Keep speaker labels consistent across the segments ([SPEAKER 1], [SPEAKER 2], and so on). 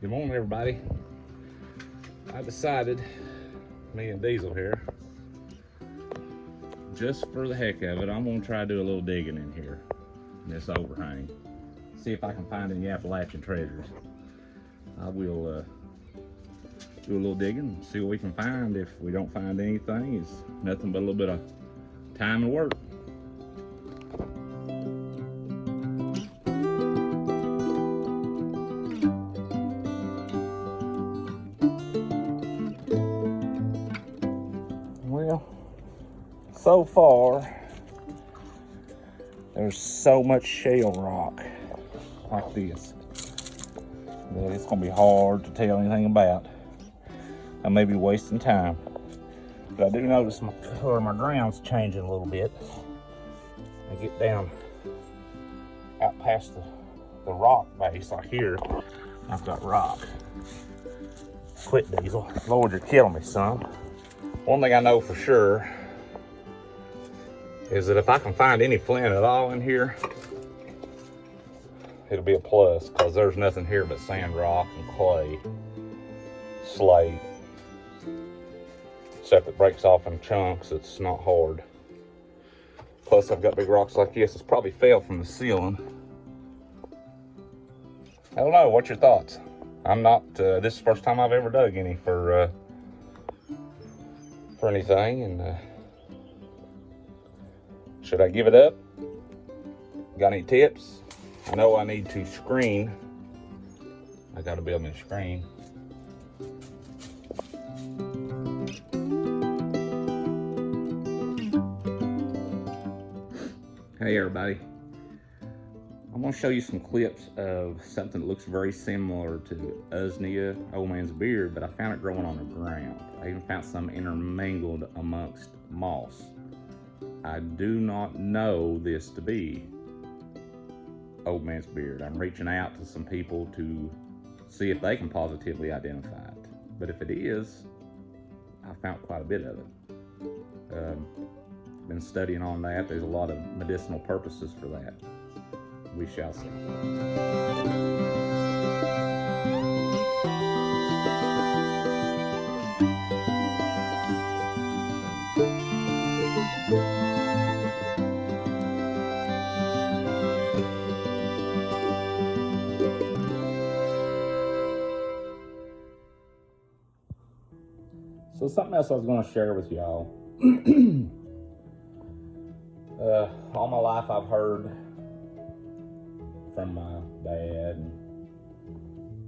[SPEAKER 1] Good morning, everybody. I decided, me and Diesel here, just for the heck of it, I'm gonna try to do a little digging in here, in this overhang. See if I can find any Appalachian treasures. I will do a little digging, see what we can find. If we don't find anything, it's nothing but a little bit of time and work. Well, so far, there's so much shale rock like this that it's gonna be hard to tell anything about. I may be wasting time, but I do notice my color of my ground's changing a little bit. I get down out past the rock base, like here, I've got rock. Quit, Diesel. Lord, you're killing me, son. One thing I know for sure is that if I can find any flint at all in here, it'll be a plus, because there's nothing here but sand rock and clay, slate. Except it breaks off in chunks, it's not hard. Plus I've got big rocks like this. It's probably fell from the ceiling. I don't know, what's your thoughts? I'm not, this is the first time I've ever dug any for anything, and should I give it up? Got any tips? I know I need to screen. I gotta build me a screen. Hey everybody, I'm going to show you some clips of something that looks very similar to Usnea, old man's beard, but I found it growing on the ground. I even found some intermingled amongst moss. I do not know this to be old man's beard. I'm reaching out to some people to see if they can positively identify it. But if it is, I found quite a bit of it. Been studying on that. There's a lot of medicinal purposes for that. We shall see. So something else I was going to share with y'all. All my life I've heard from my dad and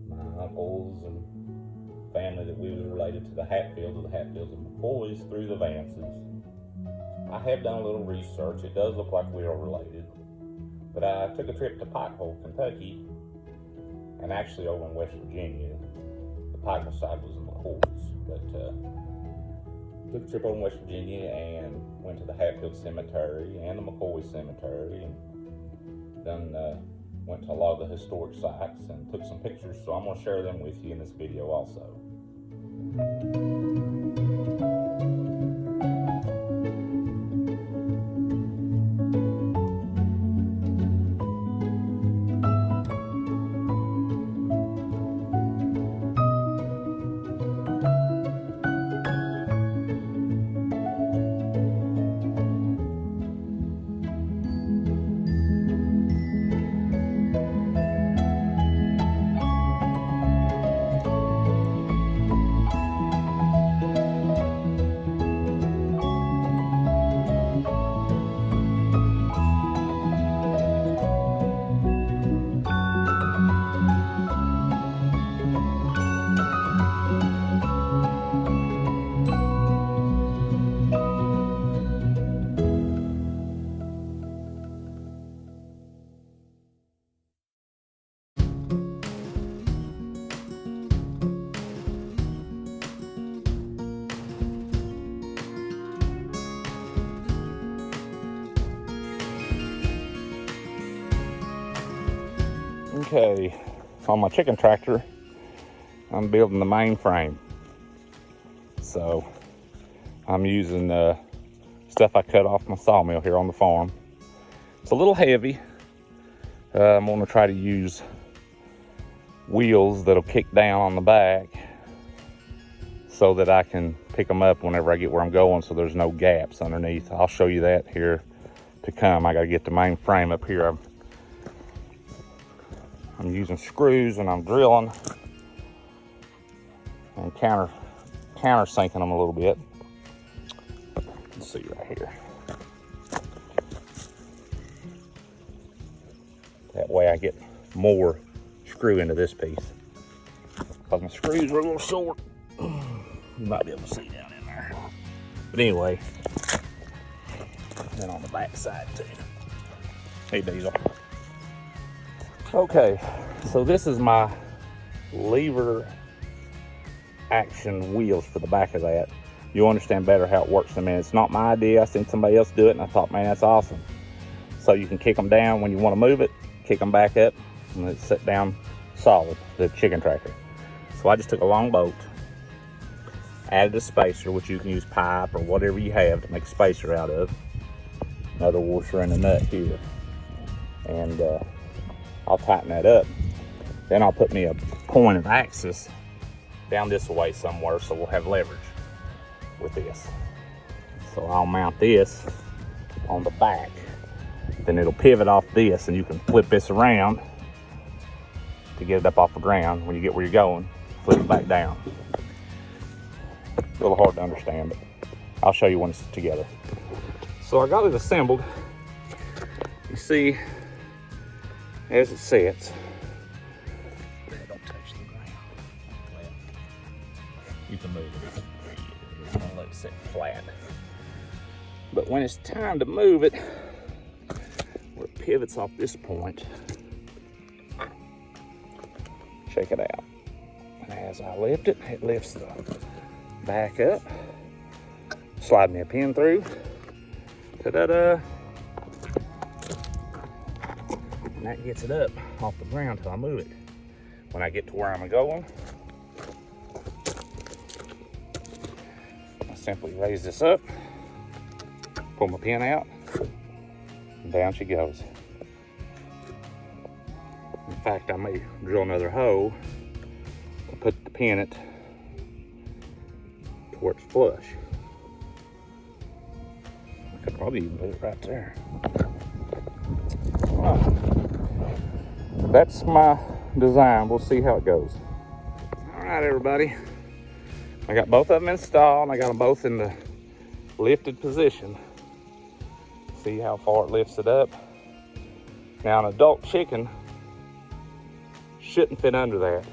[SPEAKER 1] my uncles and family that we were related to the Hatfields and McCoys through the Vances. I have done a little research. It does look like we are related. But I took a trip to Pikeville, Kentucky, and actually over in West Virginia. The Pikeville side was the McCoys, but took a trip over in West Virginia and went to the Hatfield Cemetery and the McCoy Cemetery, and went to a lot of the historic sites and took some pictures, so I'm going to share them with you in this video also. Okay, on my chicken tractor, I'm building the main frame. So I'm using stuff I cut off my sawmill here on the farm. It's a little heavy. I'm gonna try to use wheels that'll kick down on the back so that I can pick them up whenever I get where I'm going, so there's no gaps underneath. I'll show you that here to come. I gotta get the main frame up here. I'm using screws and I'm drilling and countersinking them a little bit. Let's see right here. That way I get more screw into this piece. Because my screws are a little short. You might be able to see down in there. But anyway, then on the back side too. Hey Diesel. Okay, so this is my lever action wheels for the back of that. You'll understand better how it works in a minute. It's not my idea. I seen somebody else do it and I thought, man, that's awesome. So you can kick them down when you want to move it, kick them back up, and it's set down solid, the chicken tractor. So I just took a long bolt, added a spacer, which you can use pipe or whatever you have to make a spacer out of. Another washer and a nut here. And I'll tighten that up. Then I'll put me a point of axis down this way somewhere so we'll have leverage with this. So I'll mount this on the back. Then it'll pivot off this and you can flip this around to get it up off the ground. When you get where you're going, flip it back down. A little hard to understand, but I'll show you when it's together. So I got it assembled. You see, as it sets, don't touch the ground. Well, you can move it. I'm gonna let it sit flat. But when it's time to move it, where it pivots off this point, check it out. And as I lift it, it lifts the back up, slide me a pin through. Ta-da-da. And that gets it up off the ground till I move it. When I get to where I'm going, I simply raise this up, pull my pin out, and down she goes. In fact, I may drill another hole and put the pin it to where it's flush. I could probably even put it right there. That's my design. We'll see how it goes. All right, everybody. I got both of them installed. I got them both in the lifted position. See how far it lifts it up. Now, an adult chicken shouldn't fit under that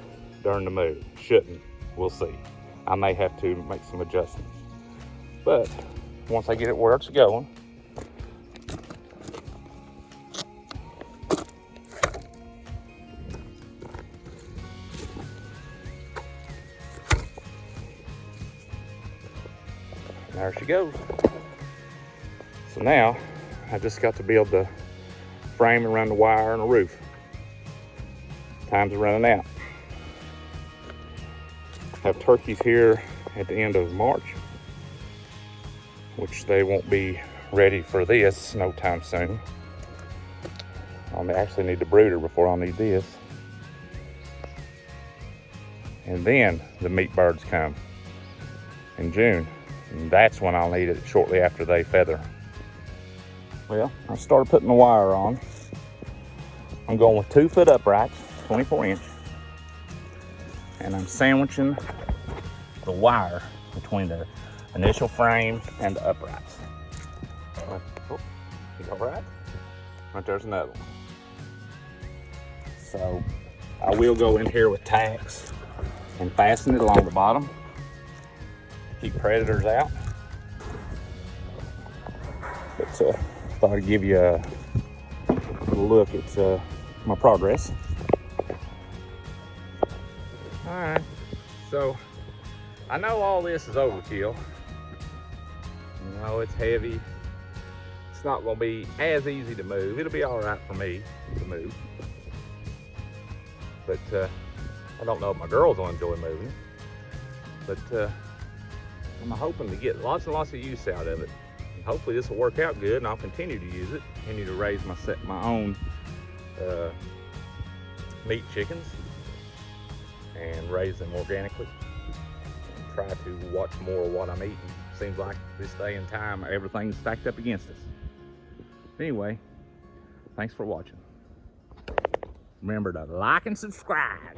[SPEAKER 1] during the move. Shouldn't. We'll see. I may have to make some adjustments. But once I get it where it's going, there she goes. So now I just got to build the frame and run the wire and the roof. Time's running out. I have turkeys here at the end of March, which they won't be ready for this no time soon. I'll actually need the brooder before I'll need this. And then the meat birds come in June. And that's when I'll need it, shortly after they feather. Well, I started putting the wire on. I'm going with 2 foot uprights, 24 inch. And I'm sandwiching the wire between the initial frame and the uprights. Oh, you all right? Right there's another one. So I will go in here with tacks and fasten it along the bottom. Keep predators out. But thought I'd give you a look at my progress. All right, so I know all this is overkill. You know, it's heavy. It's not gonna be as easy to move. It'll be all right for me to move. But I don't know if my girls will enjoy moving. But I'm hoping to get lots and lots of use out of it. And hopefully this will work out good and I'll continue to use it. Continue to raise my own meat chickens. and raise them organically. And try to watch more of what I'm eating. Seems like this day and time, everything's stacked up against us. Anyway, thanks for watching. Remember to like and subscribe.